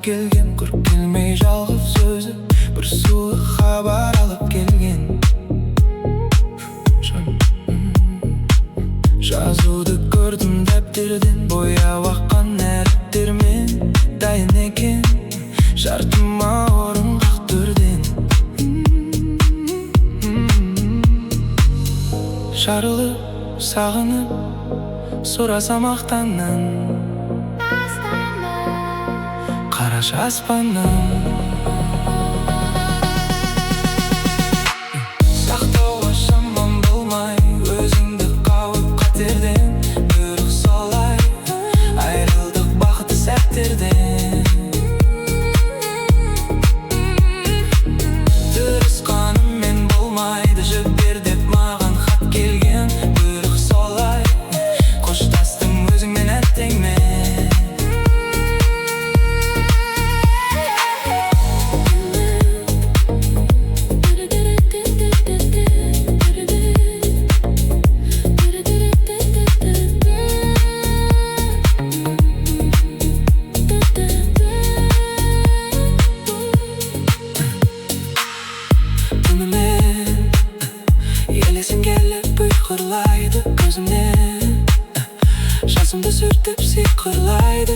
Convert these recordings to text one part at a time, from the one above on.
келген, көріп келмей жалғыз өзі бір суық хабар алып келген. Жазуды көрдім дәптерден, бояу аққан әріптермен дайын екен, шартыма орынғақ түрден. Жарылып, сағынып, сұрасам ақтаннан, қарашы аспаннан. Сақтауға шамам болмай, өзіңді қауіп қатерден, бұйрық солай, айрылдық бақытты сәттерден. Дұрыс қаныммен болмайды, жібер деп маған хат келген, бұйрық солай, қоштастым өзіңмен әттеңмен. Елесің келіп ұйқырлайды көзімнен, жасымды сүртіп сиқырлайды.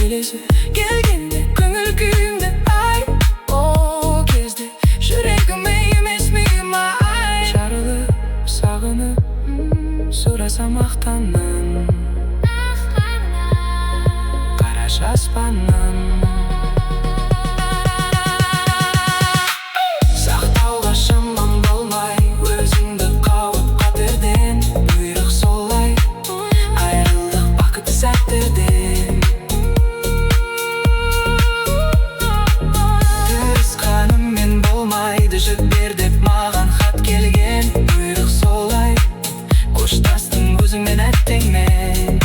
Елесі келгенде көңіл күйімді ай, о кезде жүрегіме емес миыма ай. Жарылып, сағынып, сұрасам ақтаннан, қарашы аспаннан. Жібер деп маған хат келген, бұйрық солай, қоштастым өзіңмен әттеңмен.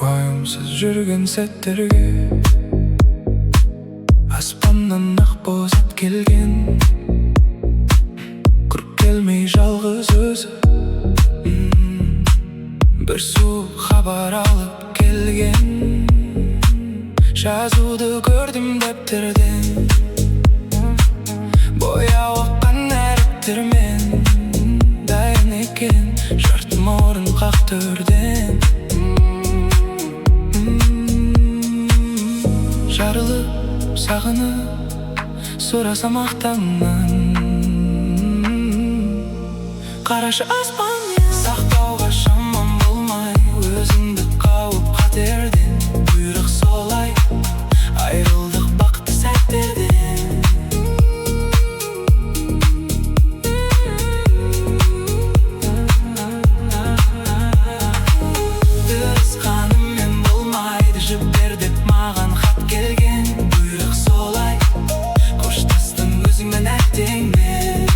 Уайымсыз жүрген сәттерге аспаннан ақ бозат келген, құрып келмей жалғыз өзі бір суық хабар алып келген. Жазуды көрдім дәптерден, бояу аққан әріптермен дайын екен, шартыма орынғақ түрден. Жарылып, сағынып, сұрасам ақтаннан, қарашы аспанмен. Сақтауға шамам болмай, өзіңді қауіп қатерден, бұйрық солай, айрылдық бақытты сәттерден. Дұрыс қаныммен болмайды, жібер деп маған хат келген, бұйрық солай, қоштастым өзіңмен әттеңмен.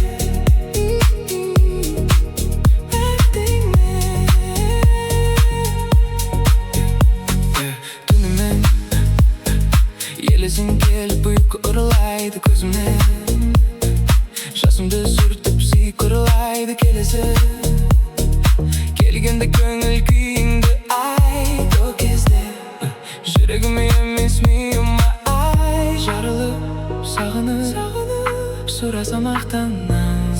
Елесің келіп ұйқы ұрлайды көзімнен, жасымды сүртіп сиқырлайды. Келесі келгенде көңіл күйіңді айт, о кезде жүрегіме емес миыма ай. Жарылып, сағынып, сұрасам ақтаннан,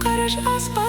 қарашы аспан.